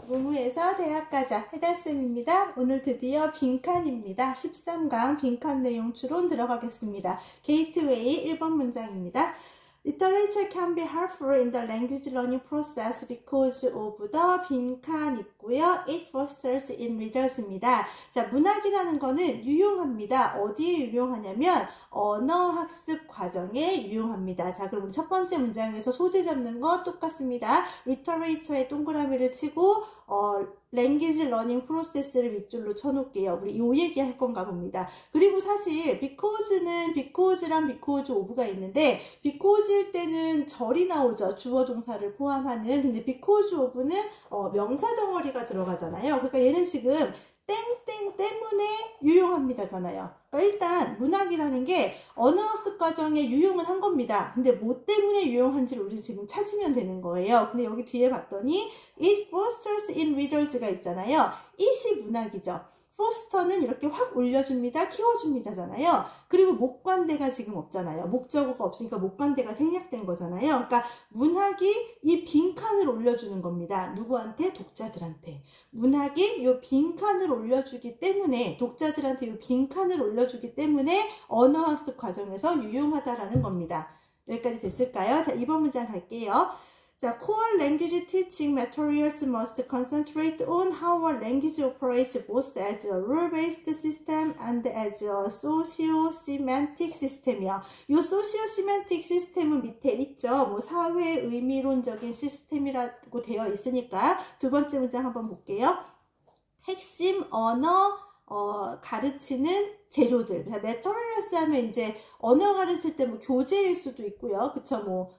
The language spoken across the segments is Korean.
무무에서 대학 가자 해달쌤입니다. 오늘 드디어 빈칸입니다. 13강 빈칸 내용 추론 들어가겠습니다. 게이트웨이 1번 문장입니다. Literature can be helpful in the language learning process because of the 빈칸 있고요. It fosters in readers입니다. 자, 문학이라는 거는 유용합니다. 어디에 유용하냐면 언어 학습 과정에 유용합니다. 자, 그럼 첫 번째 문장에서 소재 잡는 거 똑같습니다. Literature에 동그라미를 치고 language learning process를 밑줄로 쳐놓을게요. 우리 요 얘기 할 건가 봅니다. 그리고 사실 because는 because랑 because of가 있는데 because일 때는 절이 나오죠. 주어 동사를 포함하는. 근데 because of는 명사 덩어리가 들어가잖아요. 그러니까 얘는 지금 땡땡 때문에 유용합니다잖아요. 그러니까 일단 문학이라는 게 언어학습 과정에 유용은 한 겁니다. 근데 뭐 때문에 유용한지를 우리 지금 찾으면 되는 거예요. 근데 여기 뒤에 봤더니 it fosters in readers가 있잖아요. it이 문학이죠. foster는 이렇게 확 올려줍니다. 키워줍니다잖아요. 그리고 목관대가 지금 없잖아요. 목적어가 없으니까 목관대가 생략된 거잖아요. 그러니까 문학이 이 빈칸을 올려주는 겁니다. 누구한테? 독자들한테. 문학이 이 빈칸을 올려주기 때문에 독자들한테 이 빈칸을 올려주기 때문에 언어학습 과정에서 유용하다라는 겁니다. 여기까지 됐을까요? 자, 2번 문장 갈게요. 자, core language teaching materials must concentrate on how a language operates both as a rule-based system and as a socio-semantic system이요. 이 socio-semantic system은 밑에 있죠. 뭐 사회 의미론적인 시스템이라고 되어 있으니까 두 번째 문장 한번 볼게요. 핵심 언어 가르치는 재료들. materials 하면 이제 언어 가르칠 때 뭐 교재일 수도 있고요. 그쵸? 뭐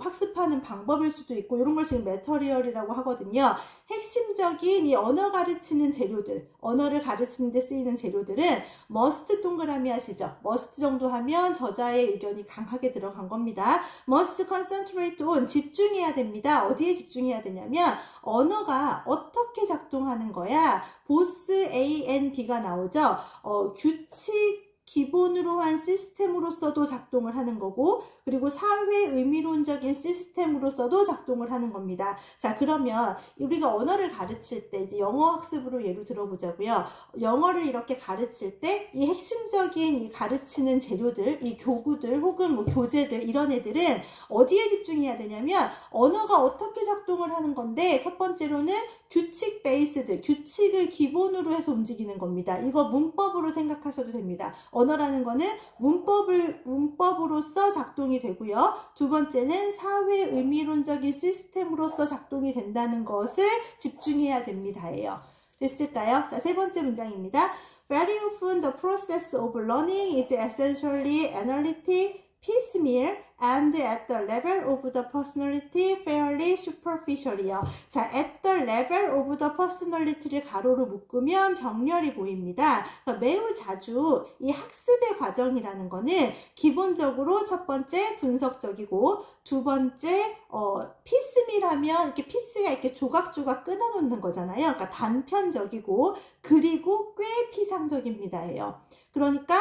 학습하는 방법일 수도 있고 이런 걸 지금 매터리얼이라고 하거든요. 핵심적인 이 언어 가르치는 재료들, 언어를 가르치는 데 쓰이는 재료들은 must 동그라미 하시죠. must 정도 하면 저자의 의견이 강하게 들어간 겁니다. must concentrate on, 집중해야 됩니다. 어디에 집중해야 되냐면 언어가 어떻게 작동하는 거야. both A and B가 나오죠. 규칙 기본으로 한 시스템으로서도 작동을 하는 거고 그리고 사회 의미론적인 시스템으로서도 작동을 하는 겁니다. 자, 그러면 우리가 언어를 가르칠 때 이제 영어 학습으로 예로 들어보자고요. 영어를 이렇게 가르칠 때 이 핵심적인 이 가르치는 재료들, 이 교구들 혹은 뭐 교재들 이런 애들은 어디에 집중해야 되냐면 언어가 어떻게 작동을 하는 건데 첫 번째로는 규칙 베이스드, 규칙을 기본으로 해서 움직이는 겁니다. 이거 문법으로 생각하셔도 됩니다. 언어라는 거는 문법으로서 작동이 되고요. 두 번째는 사회 의미론적인 시스템으로서 작동이 된다는 것을 집중해야 됩니다예요. 됐을까요? 자, 세 번째 문장입니다. Very often the process of learning is essentially analytic, piecemeal, and at the level of the personality fairly superficial이요. 자, at the level of the personality를 가로로 묶으면 병렬이 보입니다. 매우 자주 이 학습의 과정이라는 거는 기본적으로 첫 번째 분석적이고 두 번째 피스밀하면 이렇게 피스가 이렇게 조각조각 끊어놓는 거잖아요. 그러니까 단편적이고 그리고 꽤 피상적입니다예요. 그러니까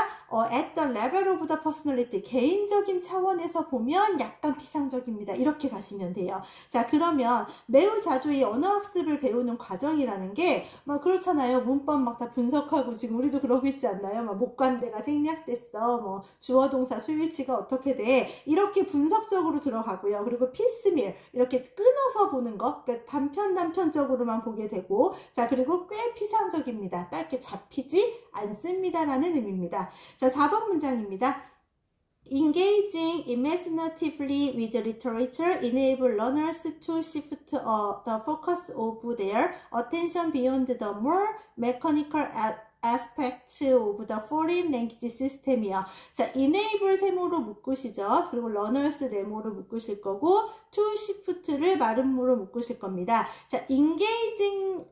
at the level of the personality, 개인적인 차원에서 보면 약간 피상적입니다. 이렇게 가시면 돼요. 자, 그러면 매우 자주 이 언어학습을 배우는 과정이라는 게 막 그렇잖아요. 문법 막 다 분석하고 지금 우리도 그러고 있지 않나요? 막 목관대가 생략됐어. 뭐 주어 동사 수일치가 어떻게 돼. 이렇게 분석적으로 들어가고요. 그리고 피스밀 이렇게 끊어서 보는 거. 그러니까 단편적으로만 보게 되고 자, 그리고 꽤 피상적입니다. 짧게 잡히지 않습니다라는 의미입니다. 자, 4번 문장입니다. Engaging imaginatively with literature enable learners to shift the focus of their attention beyond the more mechanical aspects of the foreign language system이요. 자, enable 세모로 묶으시죠. 그리고 learners 네모로 묶으실 거고 to shift를 마름모로 묶으실 겁니다. 자, engaging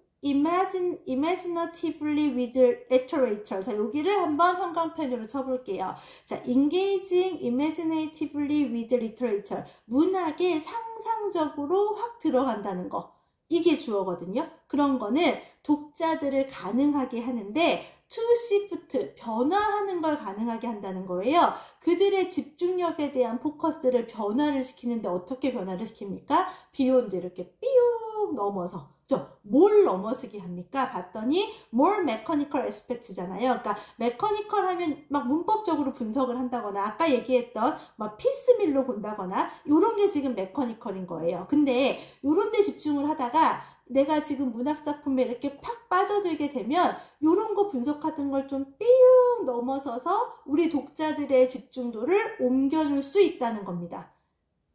imaginatively with literature. 자, 여기를 한번 형광펜으로 쳐볼게요. 자, engaging imaginatively with literature. 문학에 상상적으로 확 들어간다는 거. 이게 주어거든요. 그런 거는 독자들을 가능하게 하는데 to shift, 변화하는 걸 가능하게 한다는 거예요. 그들의 집중력에 대한 포커스를 변화를 시키는데 어떻게 변화를 시킵니까? beyond 이렇게 삐우 넘어서, 그죠? 뭘 넘어서게 합니까? 봤더니 more mechanical aspect잖아요. 그러니까 mechanical 하면 막 문법적으로 분석을 한다거나 아까 얘기했던 막 피스밀로 본다거나 이런 게 지금 mechanical인 거예요. 근데 이런 데 집중을 하다가 내가 지금 문학작품에 이렇게 팍 빠져들게 되면 이런 거 분석하던 걸 좀 삐용 넘어서서 우리 독자들의 집중도를 옮겨줄 수 있다는 겁니다.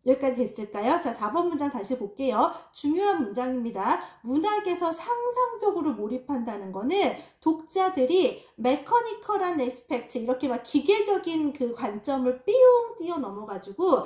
여기까지 됐을까요? 자, 4번 문장 다시 볼게요. 중요한 문장입니다. 문학에서 상상적으로 몰입한다는 거는 독자들이 메커니컬한 에스펙트, 이렇게 막 기계적인 그 관점을 삐용 뛰어 넘어가지고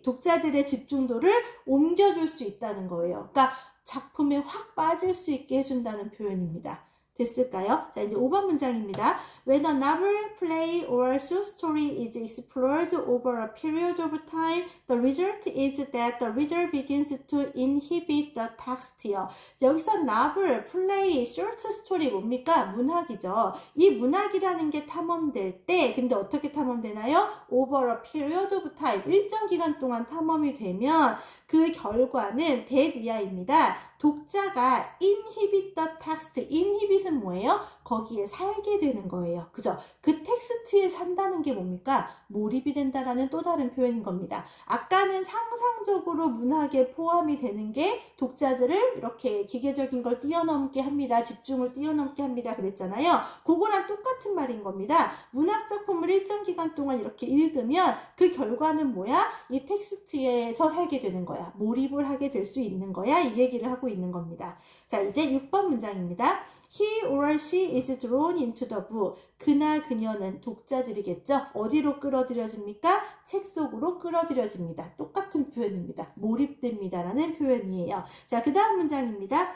독자들의 집중도를 옮겨줄 수 있다는 거예요. 그러니까 작품에 확 빠질 수 있게 해준다는 표현입니다. 됐을까요? 자, 이제 5번 문장입니다. When a novel, play, or short story is explored over a period of time, the result is that the reader begins to inhibit the text요. 여기서 novel, play, short story 뭡니까? 문학이죠. 이 문학이라는 게 탐험될 때, 근데 어떻게 탐험되나요? Over a period of time, 일정 기간 동안 탐험이 되면 그 결과는 that 이하입니다. 독자가 inhibit the text, inhibit은 뭐예요? 거기에 살게 되는 거예요. 그죠? 그 텍스트에 산다는 게 뭡니까? 몰입이 된다라는 또 다른 표현인 겁니다. 아까는 상상적으로 문학에 포함이 되는 게 독자들을 이렇게 기계적인 걸 뛰어넘게 합니다. 집중을 뛰어넘게 합니다. 그랬잖아요. 그거랑 똑같은 말인 겁니다. 문학작품을 일정 기간 동안 이렇게 읽으면 그 결과는 뭐야? 이 텍스트에서 살게 되는 거야. 몰입을 하게 될 수 있는 거야. 이 얘기를 하고 있는 겁니다. 자, 이제 6번 문장입니다. He or she is drawn into the book. 그나 그녀는 독자들이겠죠. 어디로 끌어들여집니까? 책 속으로 끌어들여집니다. 똑같은 표현입니다. 몰입됩니다라는 표현이에요. 자, 그 다음 문장입니다.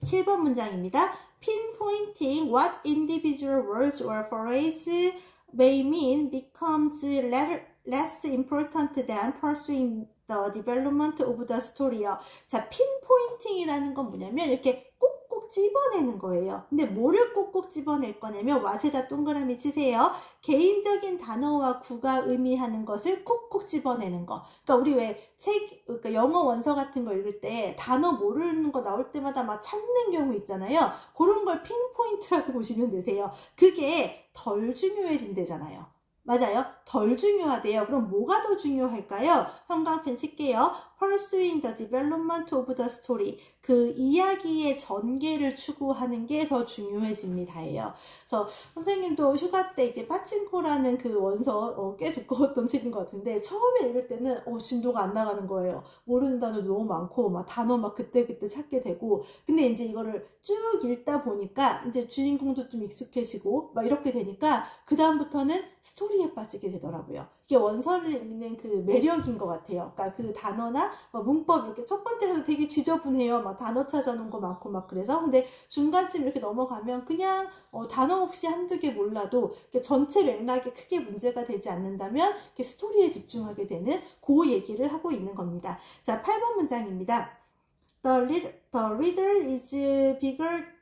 7번 문장입니다. Pinpointing what individual words or phrases may mean becomes less important than pursuing the development of the story요. 자, pinpointing이라는 건 뭐냐면 이렇게 꼭꼭 집어내는 거예요. 근데 뭐를 꼭꼭 집어낼 거냐면 왓에다 동그라미 치세요. 개인적인 단어와 구가 의미하는 것을 꼭꼭 집어내는 거. 그러니까 우리 왜 그러니까 영어 원서 같은 거 읽을 때 단어 모르는 거 나올 때마다 막 찾는 경우 있잖아요. 그런 걸 핀포인트라고 보시면 되세요. 그게 덜 중요해진대잖아요. 맞아요. 덜 중요하대요. 그럼 뭐가 더 중요할까요? 형광펜 칠게요. Pursuing the development of the story. 그 이야기의 전개를 추구하는 게 더 중요해집니다예요. 그래서 선생님도 휴가 때 이제 파친코라는 그 원서 꽤 두꺼웠던 책인 것 같은데 처음에 읽을 때는 진도가 안 나가는 거예요. 모르는 단어도 너무 많고 막 단어 막 그때그때 찾게 되고 근데 이제 이거를 쭉 읽다 보니까 이제 주인공도 좀 익숙해지고 막 이렇게 되니까 그 다음부터는 스토리에 빠지게 되더라고요. 이게 원서를 읽는 그 매력인 것 같아요. 그러니까 그 단어나 문법 이렇게 첫 번째가 되게 지저분해요. 막 단어 찾아놓은 거 많고 막 그래서 근데 중간쯤 이렇게 넘어가면 그냥 단어 없이 한두 개 몰라도 전체 맥락이 크게 문제가 되지 않는다면 이렇게 스토리에 집중하게 되는 그 얘기를 하고 있는 겁니다. 자, 8번 문장입니다. The reader is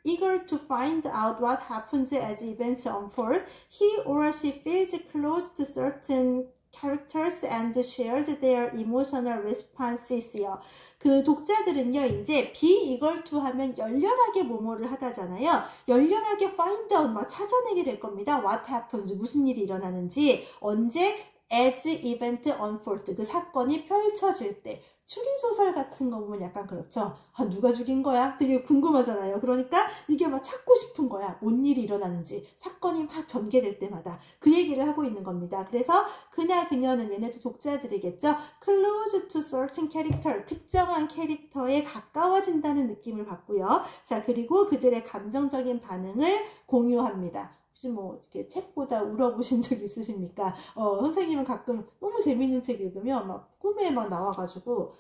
eager to find out what happens as events unfold. He or she feels close to certain characters and shared their emotional responses요. 그 독자들은요, 이제 be eager to 하면 열렬하게 뭐뭐를 하다잖아요. 열렬하게 find out, 막 찾아내게 될 겁니다. What happens, 무슨 일이 일어나는지, 언제, as event unfold, 그 사건이 펼쳐질 때. 추리소설 같은 거 보면 약간 그렇죠. 누가 죽인 거야? 되게 궁금하잖아요. 그러니까 이게 막 찾고 싶은 거야. 뭔 일이 일어나는지. 사건이 막 전개될 때마다 그 얘기를 하고 있는 겁니다. 그래서 그나 그녀는 얘네도 독자들이겠죠. Close to certain character. 특정한 캐릭터에 가까워진다는 느낌을 받고요. 자, 그리고 그들의 감정적인 반응을 공유합니다. 혹시 뭐 이렇게 책보다 울어보신 적 있으십니까? 선생님은 가끔 너무 재밌는 책 읽으면 막 꿈에 막 나와가지고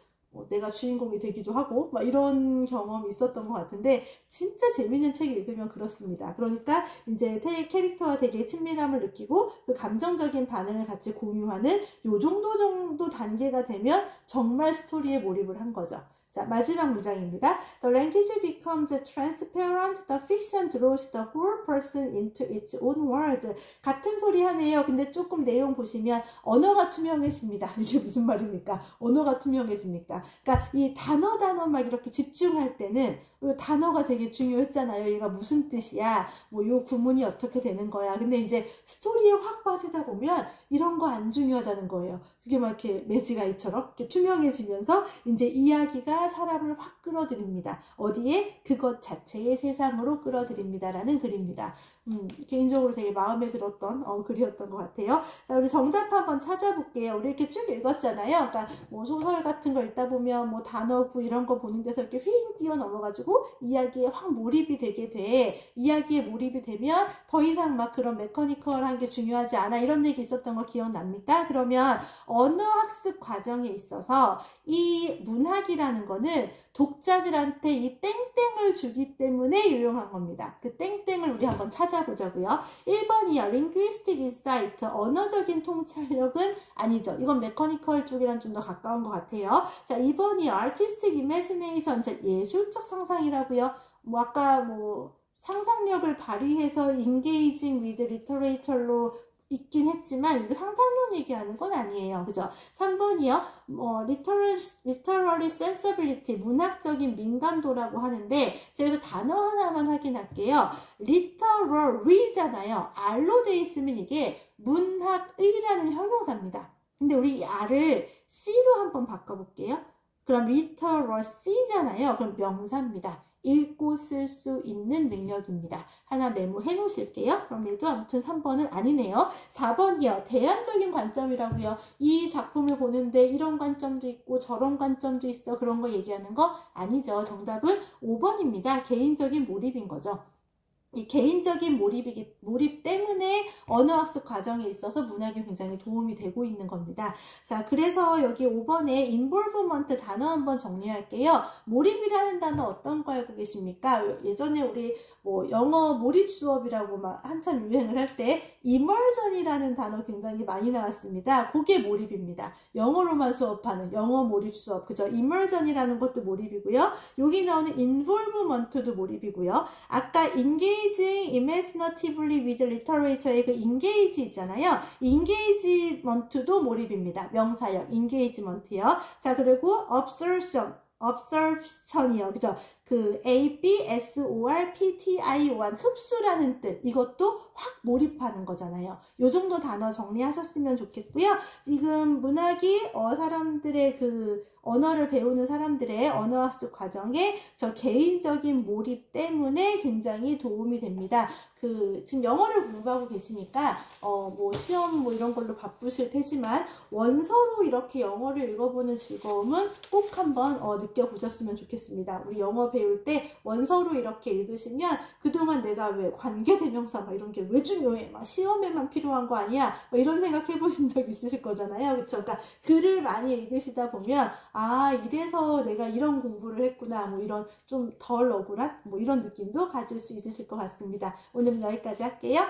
내가 주인공이 되기도 하고 막 이런 경험이 있었던 것 같은데 진짜 재밌는 책 읽으면 그렇습니다. 그러니까 이제 캐릭터와 되게 친밀함을 느끼고 그 감정적인 반응을 같이 공유하는 요 정도 단계가 되면 정말 스토리에 몰입을 한 거죠. 자, 마지막 문장입니다. The language becomes transparent. The fiction draws the whole person into its own world. 같은 소리 하네요. 근데 조금 내용 보시면 언어가 투명해집니다. 이게 무슨 말입니까? 언어가 투명해집니까? 그러니까 이 단어 막 이렇게 집중할 때는 이 단어가 되게 중요했잖아요. 얘가 무슨 뜻이야? 뭐 요 구문이 어떻게 되는 거야? 근데 이제 스토리에 확 빠지다 보면 이런 거 안 중요하다는 거예요. 그게 막 이렇게 매지가이처럼 이렇게 투명해지면서 이제 이야기가 사람을 확 끌어들입니다. 어디에? 그것 자체의 세상으로 끌어들입니다라는 글입니다. 개인적으로 되게 마음에 들었던 글이었던 것 같아요. 자, 우리 정답 한번 찾아볼게요. 우리 이렇게 쭉 읽었잖아요. 그러니까 뭐 소설 같은 거 읽다 보면 뭐 단어 구 이런 거 보는 데서 이렇게 휙 뛰어 넘어가지고 이야기에 확 몰입이 되게 돼. 이야기에 몰입이 되면 더 이상 막 그런 메커니컬한 게 중요하지 않아. 이런 얘기 있었던 거 기억납니까? 그러면 언어 학습 과정에 있어서 이 문학이라는 거는 독자들한테 이 땡땡을 주기 때문에 유용한 겁니다. 그 땡땡을 우리 한번 찾아보자고요. 1번이요. Linguistic Insight. 언어적인 통찰력은 아니죠. 이건 메커니컬 쪽이랑 좀 더 가까운 것 같아요. 자, 2번이요. Artistic Imagination. 자, 예술적 상상이라고요. 뭐 아까 뭐 상상력을 발휘해서 Engaging with Literature로 있긴 했지만 이거 상상력 얘기하는 건 아니에요. 그죠? 3번이요. literary sensibility, 문학적인 민감도라고 하는데 제가 여기서 단어 하나만 확인할게요. literary잖아요. R로 돼 있으면 이게 문학의라는 형용사입니다. 근데 우리 이 R을 C로 한번 바꿔볼게요. 그럼 literacy잖아요. 그럼 명사입니다. 읽고 쓸 수 있는 능력입니다. 하나 메모해 놓으실게요. 그럼 얘도 아무튼 3번은 아니네요. 4번이요. 대안적인 관점이라고요. 이 작품을 보는데 이런 관점도 있고 저런 관점도 있어. 그런 거 얘기하는 거 아니죠. 정답은 5번입니다. 개인적인 몰입인 거죠. 이 개인적인 몰입 때문에 언어학습 과정에 있어서 문학이 굉장히 도움이 되고 있는 겁니다. 자, 그래서 여기 5번에 involvement 단어 한번 정리할게요. 몰입이라는 단어 어떤 거 알고 계십니까? 예전에 우리 뭐 영어 몰입 수업이라고 막 한참 유행을 할 때 immersion이라는 단어 굉장히 많이 나왔습니다. 그게 몰입입니다. 영어로만 수업하는 영어 몰입 수업. 그죠? immersion이라는 것도 몰입이고요. 여기 나오는 involvement도 몰입이고요. 아까 engaging imaginatively with literature의 그 engage 있잖아요. engagement도 몰입입니다. 명사역 engagement요. 자, 그리고 absorption이요. 그죠? 그 absorption 흡수라는 뜻. 이것도 확 몰입하는 거잖아요. 요 정도 단어 정리하셨으면 좋겠고요. 지금 문학이 사람들의 그 언어를 배우는 사람들의 언어학습 과정에 저 개인적인 몰입 때문에 굉장히 도움이 됩니다. 지금 영어를 공부하고 계시니까 뭐 시험 뭐 이런 걸로 바쁘실 테지만 원서로 이렇게 영어를 읽어보는 즐거움은 꼭 한번 느껴보셨으면 좋겠습니다. 우리 영어 배울 때 원서로 이렇게 읽으시면 그동안 내가 왜 관계대명사 막 이런 게 왜 중요해? 막 시험에만 필요한 거 아니야? 뭐 이런 생각 해보신 적 있으실 거잖아요. 그쵸? 그러니까 글을 많이 읽으시다 보면 아, 이래서 내가 이런 공부를 했구나. 뭐 이런 좀 덜 억울한 뭐 이런 느낌도 가질 수 있으실 것 같습니다. 오늘은 여기까지 할게요.